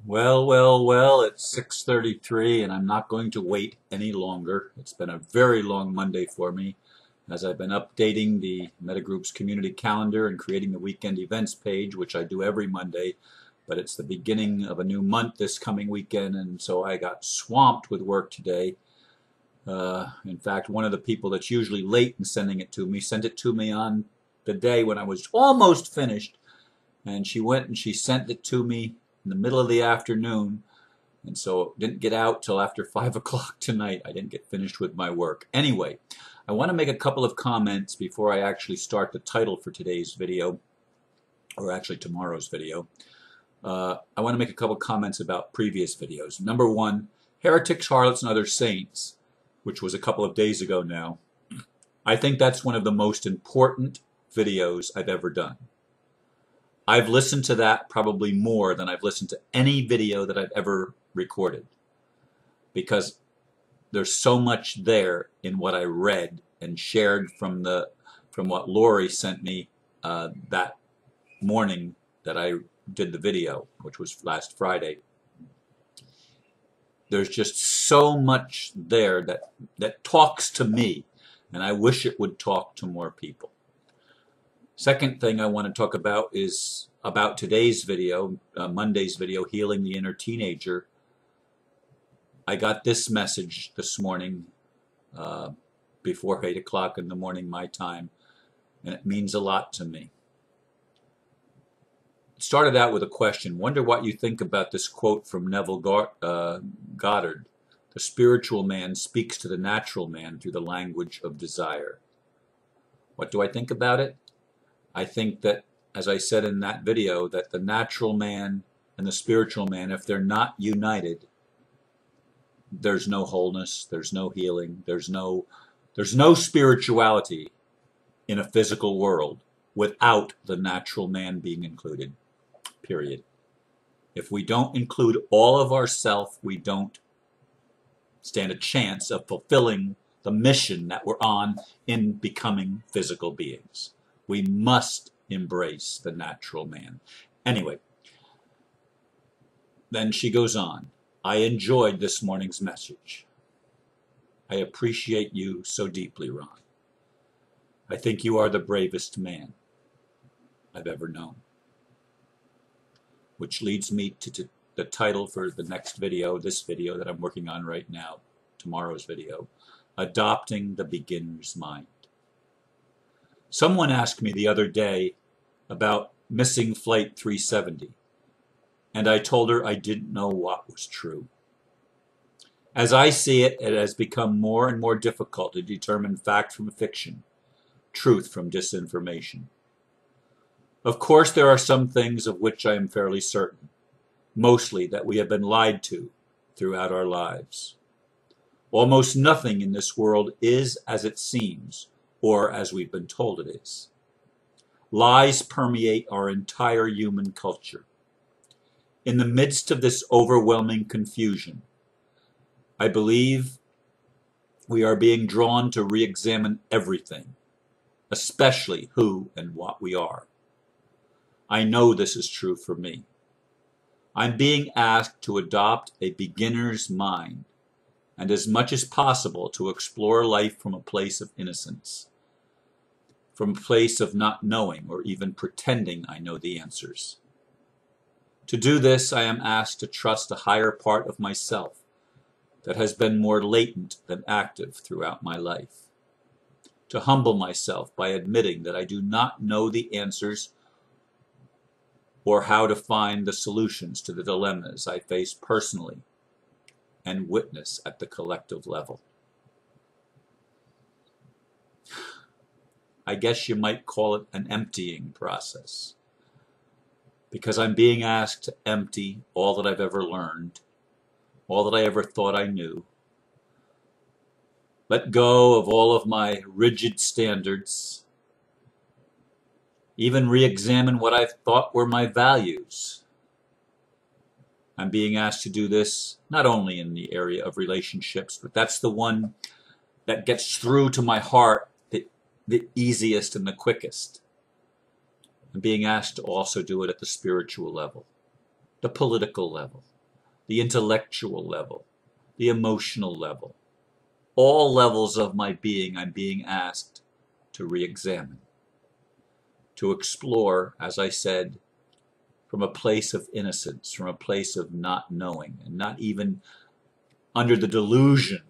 Well, it's 6:33 and I'm not going to wait any longer. It's been a very long Monday for me as I've been updating the Metagroup's community calendar and creating the weekend events page, which I do every Monday, but it's the beginning of a new month this coming weekend, and so I got swamped with work today. In fact, one of the people that's usually late in sending it to me sent it to me on the day when I was almost finished, and she went and she sent it to me in the middle of the afternoon, and so it didn't get out till after 5 o'clock tonight. I didn't get finished with my work. Anyway, I want to make a couple of comments before I actually start the title for today's video, or actually tomorrow's video. I want to make a couple of comments about previous videos. Number one, heretics, harlots, and other saints, which was a couple of days ago now. I think that's one of the most important videos I've ever done. I've listened to that probably more than I've listened to any video that I've ever recorded, because there's so much there in what I read and shared from what Lori sent me that morning that I did the video, which was last Friday. There's just so much there that talks to me, and I wish it would talk to more people. Second thing I want to talk about is about today's video, Monday's video, Healing the Inner Teenager. I got this message this morning before 8 o'clock in the morning my time, and it means a lot to me. It started out with a question. Wonder what you think about this quote from Neville Goddard. The spiritual man speaks to the natural man through the language of desire. What do I think about it? I think that, as I said in that video, that the natural man and the spiritual man, if they're not united, there's no wholeness, there's no healing, there's no spirituality in a physical world without the natural man being included, period. If we don't include all of ourself, we don't stand a chance of fulfilling the mission that we're on in becoming physical beings. We must embrace the natural man. Anyway, then she goes on. I enjoyed this morning's message. I appreciate you so deeply, Ron. I think you are the bravest man I've ever known. Which leads me to the title for the next video, this video that I'm working on right now, tomorrow's video, Adopting the Beginner's Mind. Someone asked me the other day about missing Flight 370, and I told her I didn't know what was true. As I see it, it has become more and more difficult to determine fact from fiction, truth from disinformation. Of course, there are some things of which I am fairly certain, mostly that we have been lied to throughout our lives. Almost nothing in this world is as it seems, or as we've been told it is. Lies permeate our entire human culture. In the midst of this overwhelming confusion, I believe we are being drawn to re-examine everything, especially who and what we are. I know this is true for me. I'm being asked to adopt a beginner's mind, and as much as possible to explore life from a place of innocence, from a place of not knowing or even pretending I know the answers. To do this, I am asked to trust a higher part of myself that has been more latent than active throughout my life. To humble myself by admitting that I do not know the answers or how to find the solutions to the dilemmas I face personally and witness at the collective level. I guess you might call it an emptying process, because I'm being asked to empty all that I've ever learned, all that I ever thought I knew, let go of all of my rigid standards, even re-examine what I thought were my values. I'm being asked to do this not only in the area of relationships, but that's the one that gets through to my heart the easiest and the quickest. I'm being asked to also do it at the spiritual level, the political level, the intellectual level, the emotional level. All levels of my being I'm being asked to re-examine, to explore, as I said, from a place of innocence, from a place of not knowing, and not even under the delusion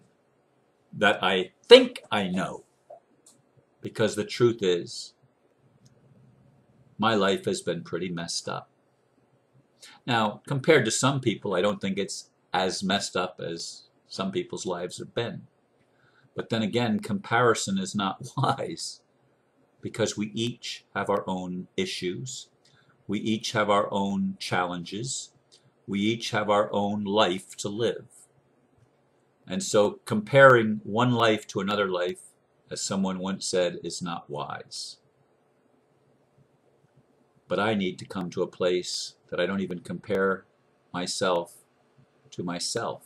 that I think I know. Because the truth is, my life has been pretty messed up. Now, compared to some people, I don't think it's as messed up as some people's lives have been. But then again, comparison is not wise, because we each have our own issues. We each have our own challenges. We each have our own life to live. And so comparing one life to another life, as someone once said, is not wise. But I need to come to a place that I don't even compare myself to myself.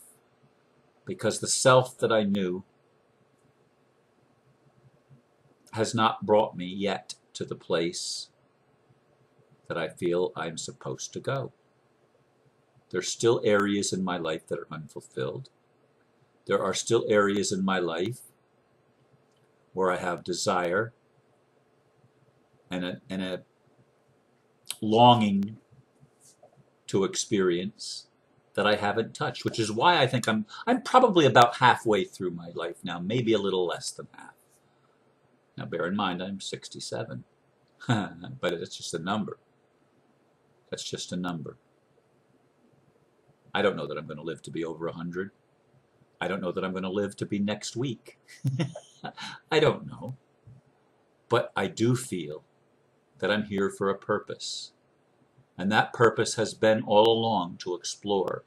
Because the self that I knew has not brought me yet to the place that I feel I'm supposed to go. There's still areas in my life that are unfulfilled. There are still areas in my life where I have desire and a longing to experience that I haven't touched, which is why I think I'm probably about halfway through my life now, maybe a little less than half. Now bear in mind I'm 67, but it's just a number. That's just a number. I don't know that I'm going to live to be over 100. I don't know that I'm going to live to be next week. I don't know. But I do feel that I'm here for a purpose. And that purpose has been all along to explore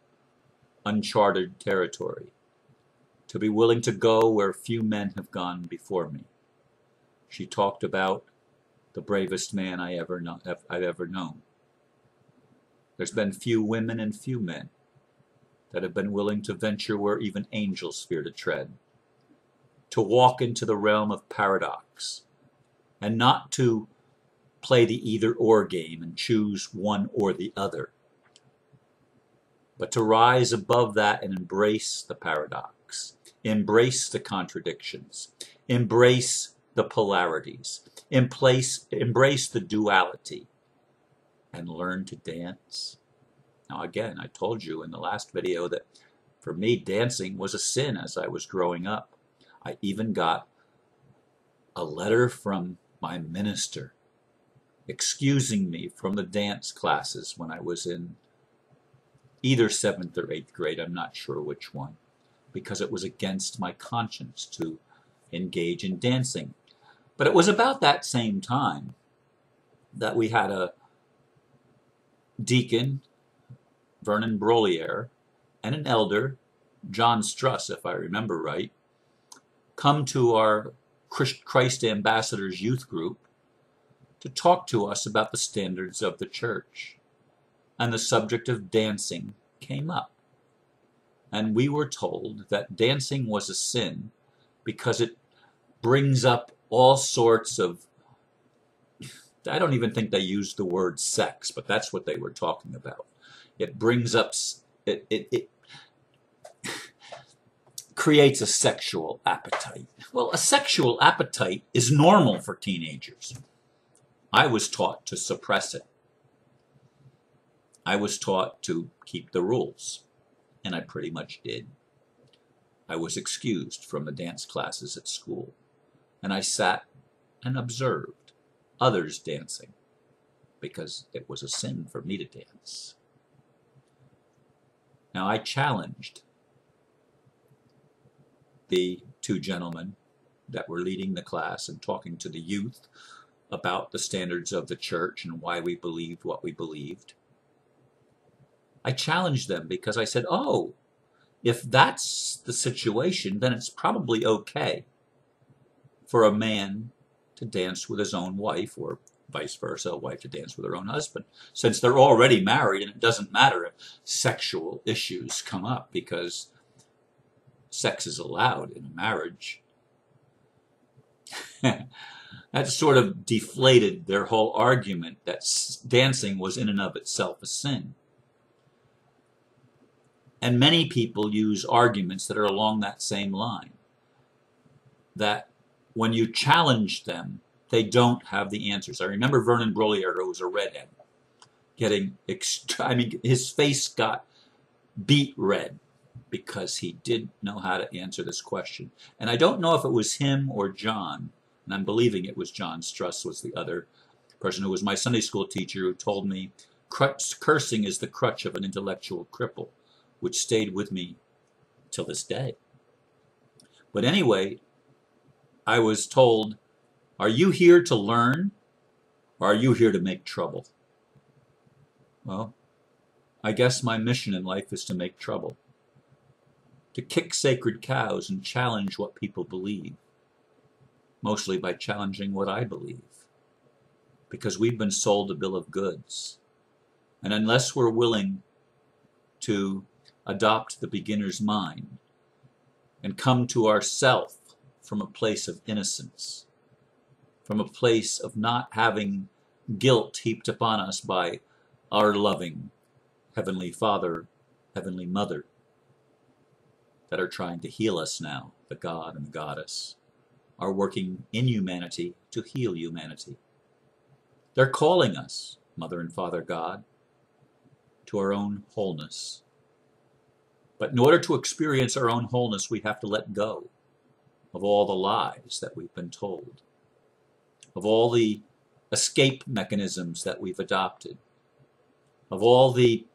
uncharted territory, to be willing to go where few men have gone before me. She talked about the bravest man I've ever known. There's been few women and few men that have been willing to venture where even angels fear to tread, to walk into the realm of paradox, and not to play the either-or game and choose one or the other, but to rise above that and embrace the paradox, embrace the contradictions, embrace the polarities, embrace the duality, and learn to dance. Now again, I told you in the last video that for me, dancing was a sin as I was growing up. I even got a letter from my minister excusing me from the dance classes when I was in either 7th or 8th grade, I'm not sure which one, because it was against my conscience to engage in dancing. But it was about that same time that we had a deacon, Vernon Brolier, and an elder, John Struss, if I remember right, come to our Christ Ambassadors youth group to talk to us about the standards of the church. And the subject of dancing came up. And we were told that dancing was a sin because it brings up all sorts of, I don't even think they used the word sex, but that's what they were talking about. It brings up, it creates a sexual appetite. Well, a sexual appetite is normal for teenagers. I was taught to suppress it. I was taught to keep the rules, and I pretty much did. I was excused from the dance classes at school, and I sat and observed others dancing because it was a sin for me to dance. Now I challenged the two gentlemen that were leading the class and talking to the youth about the standards of the church and why we believed what we believed. I challenged them because I said, oh, if that's the situation, then it's probably okay for a man to dance with his own wife, or vice versa, a wife to dance with her own husband, since they're already married, and it doesn't matter if sexual issues come up because sex is allowed in a marriage. That sort of deflated their whole argument that dancing was in and of itself a sin. And many people use arguments that are along that same line. That when you challenge them, they don't have the answers. I remember Vernon Brolier, who was a redhead, his face got beet red because he didn't know how to answer this question. And I don't know if it was him or John, and I'm believing it was John Struss was the other person who was my Sunday school teacher, who told me cursing is the crutch of an intellectual cripple, which stayed with me till this day. But anyway, I was told, are you here to learn, or are you here to make trouble? Well, I guess my mission in life is to make trouble. To kick sacred cows and challenge what people believe. Mostly by challenging what I believe. Because we've been sold a bill of goods. And unless we're willing to adopt the beginner's mind and come to ourself from a place of innocence, from a place of not having guilt heaped upon us by our loving Heavenly Father, Heavenly Mother, that are trying to heal us now, the God and the Goddess, are working in humanity to heal humanity. They're calling us, Mother and Father God, to our own wholeness. But in order to experience our own wholeness, we have to let go of all the lies that we've been told, of all the escape mechanisms that we've adopted, of all the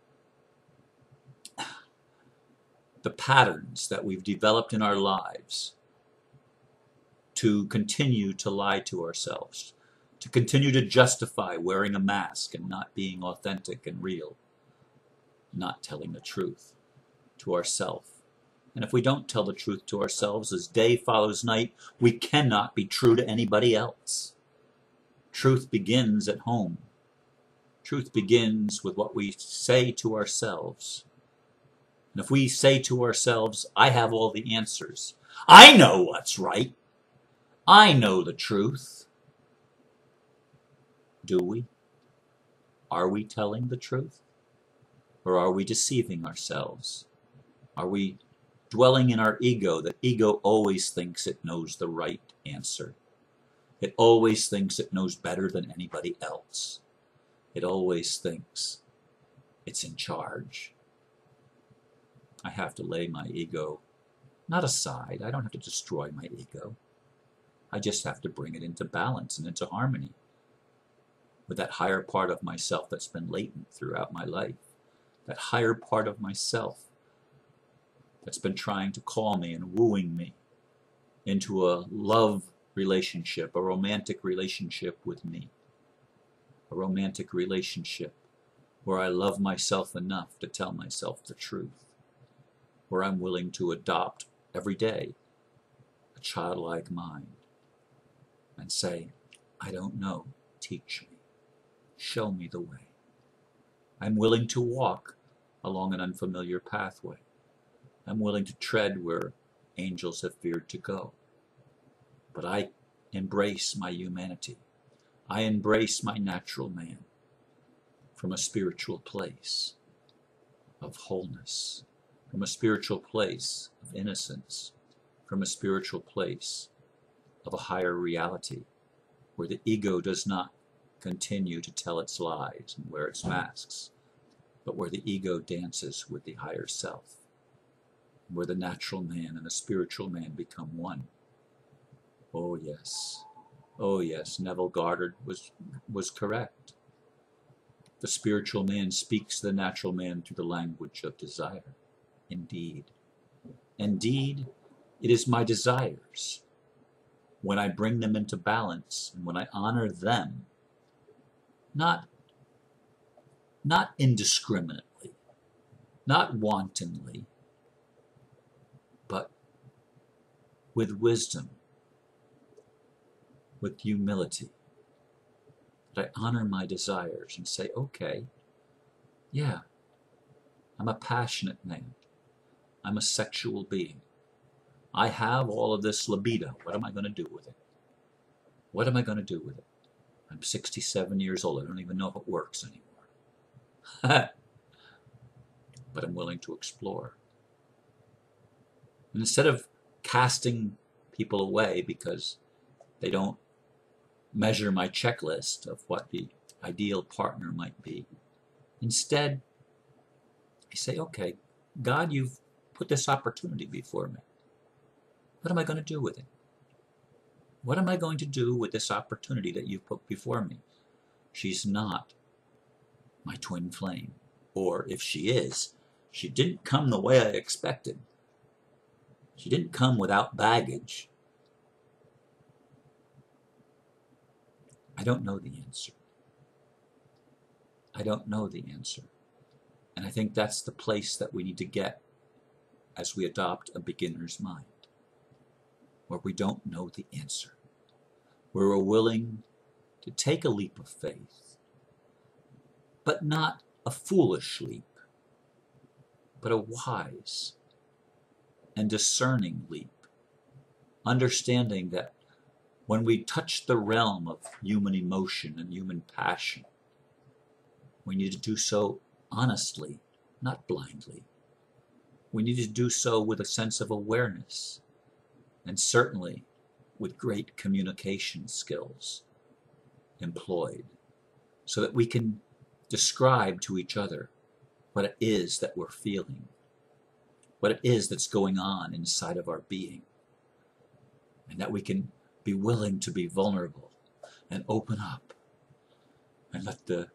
patterns that we've developed in our lives to continue to lie to ourselves, to continue to justify wearing a mask and not being authentic and real, not telling the truth to ourselves. And if we don't tell the truth to ourselves, as day follows night, we cannot be true to anybody else. Truth begins at home. Truth begins with what we say to ourselves. And if we say to ourselves, I have all the answers, I know what's right, I know the truth, do we? Are we telling the truth? Or are we deceiving ourselves? Are we dwelling in our ego? That ego always thinks it knows the right answer. It always thinks it knows better than anybody else. It always thinks it's in charge. I have to lay my ego, not aside. I don't have to destroy my ego. I just have to bring it into balance and into harmony with that higher part of myself that's been latent throughout my life. That higher part of myself that's been trying to call me and wooing me into a love relationship, a romantic relationship with me. A romantic relationship where I love myself enough to tell myself the truth. Where I'm willing to adopt every day a childlike mind and say, I don't know, teach me, show me the way. I'm willing to walk along an unfamiliar pathway. I'm willing to tread where angels have feared to go. But I embrace my humanity. I embrace my natural man from a spiritual place of wholeness, from a spiritual place of innocence, from a spiritual place of a higher reality, where the ego does not continue to tell its lies and wear its masks, but where the ego dances with the higher self, where the natural man and the spiritual man become one. Oh yes, Neville Goddard was correct. The spiritual man speaks to the natural man through the language of desire. Indeed, it is my desires, when I bring them into balance and when I honor them, not indiscriminately, not wantonly, but with wisdom, with humility, that I honor my desires and say, okay, yeah, I'm a passionate man. I'm a sexual being. I have all of this libido. What am I going to do with it? What am I going to do with it? I'm 67 years old. I don't even know if it works anymore. But I'm willing to explore. And instead of casting people away because they don't measure my checklist of what the ideal partner might be, instead I say, okay, God, you've put this opportunity before me. What am I going to do with it? What am I going to do with this opportunity that you've put before me? She's not my twin flame. Or if she is, she didn't come the way I expected. She didn't come without baggage. I don't know the answer. I don't know the answer. And I think that's the place that we need to get as we adopt a beginner's mind, where we don't know the answer, where we're willing to take a leap of faith, but not a foolish leap, but a wise and discerning leap, understanding that when we touch the realm of human emotion and human passion, we need to do so honestly, not blindly. We need to do so with a sense of awareness, and certainly with great communication skills employed, so that we can describe to each other what it is that we're feeling, what it is that's going on inside of our being, and that we can be willing to be vulnerable and open up and let the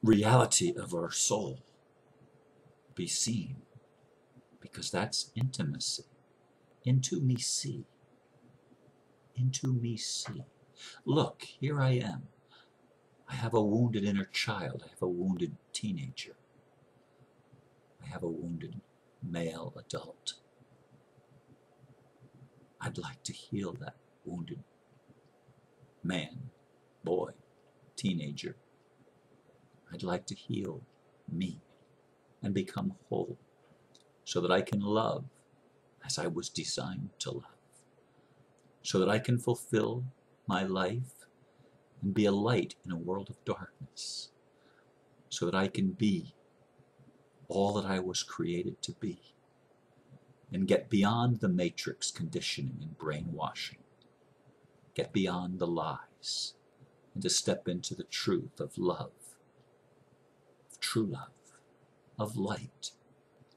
reality of our soul be seen, because that's intimacy. Into me see. Into me see. Look, here I am. I have a wounded inner child. I have a wounded teenager. I have a wounded male adult. I'd like to heal that wounded man, boy, teenager. I'd like to heal me and become whole so that I can love as I was designed to love, so that I can fulfill my life and be a light in a world of darkness, so that I can be all that I was created to be, and get beyond the matrix conditioning and brainwashing, get beyond the lies, and to step into the truth of love, of true love, of light,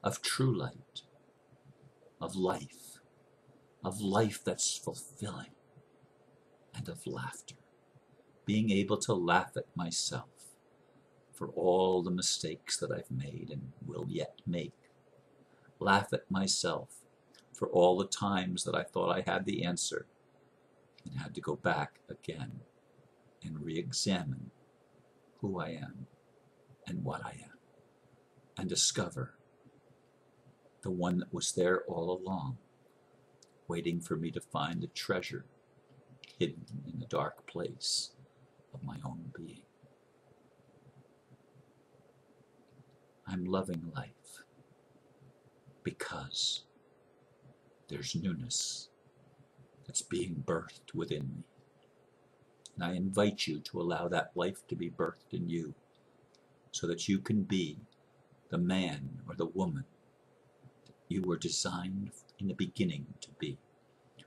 of true light, of life that's fulfilling, and of laughter, being able to laugh at myself for all the mistakes that I've made and will yet make. Laugh at myself for all the times that I thought I had the answer and had to go back again and re-examine who I am and what I am, and discover the one that was there all along, waiting for me to find the treasure hidden in the dark place of my own being. I'm loving life because there's newness that's being birthed within me. And I invite you to allow that life to be birthed in you, so that you can be the man or the woman that you were designed in the beginning to be,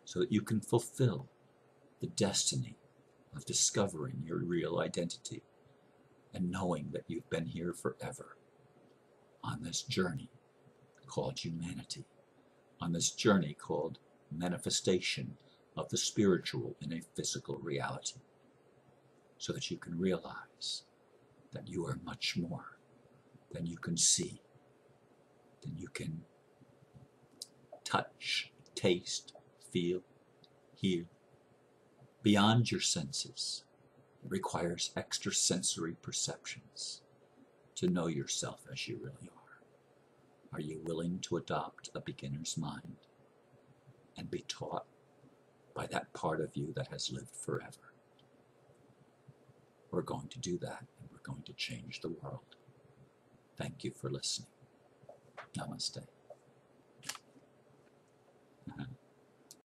so that you can fulfill the destiny of discovering your real identity and knowing that you've been here forever on this journey called humanity, on this journey called manifestation of the spiritual in a physical reality, so that you can realize that you are much more than you can see, than you can touch, taste, feel, hear. Beyond your senses, it requires extrasensory perceptions to know yourself as you really are. Are you willing to adopt a beginner's mind and be taught by that part of you that has lived forever? We're going to do that, and we're going to change the world. Thank you for listening. Namaste.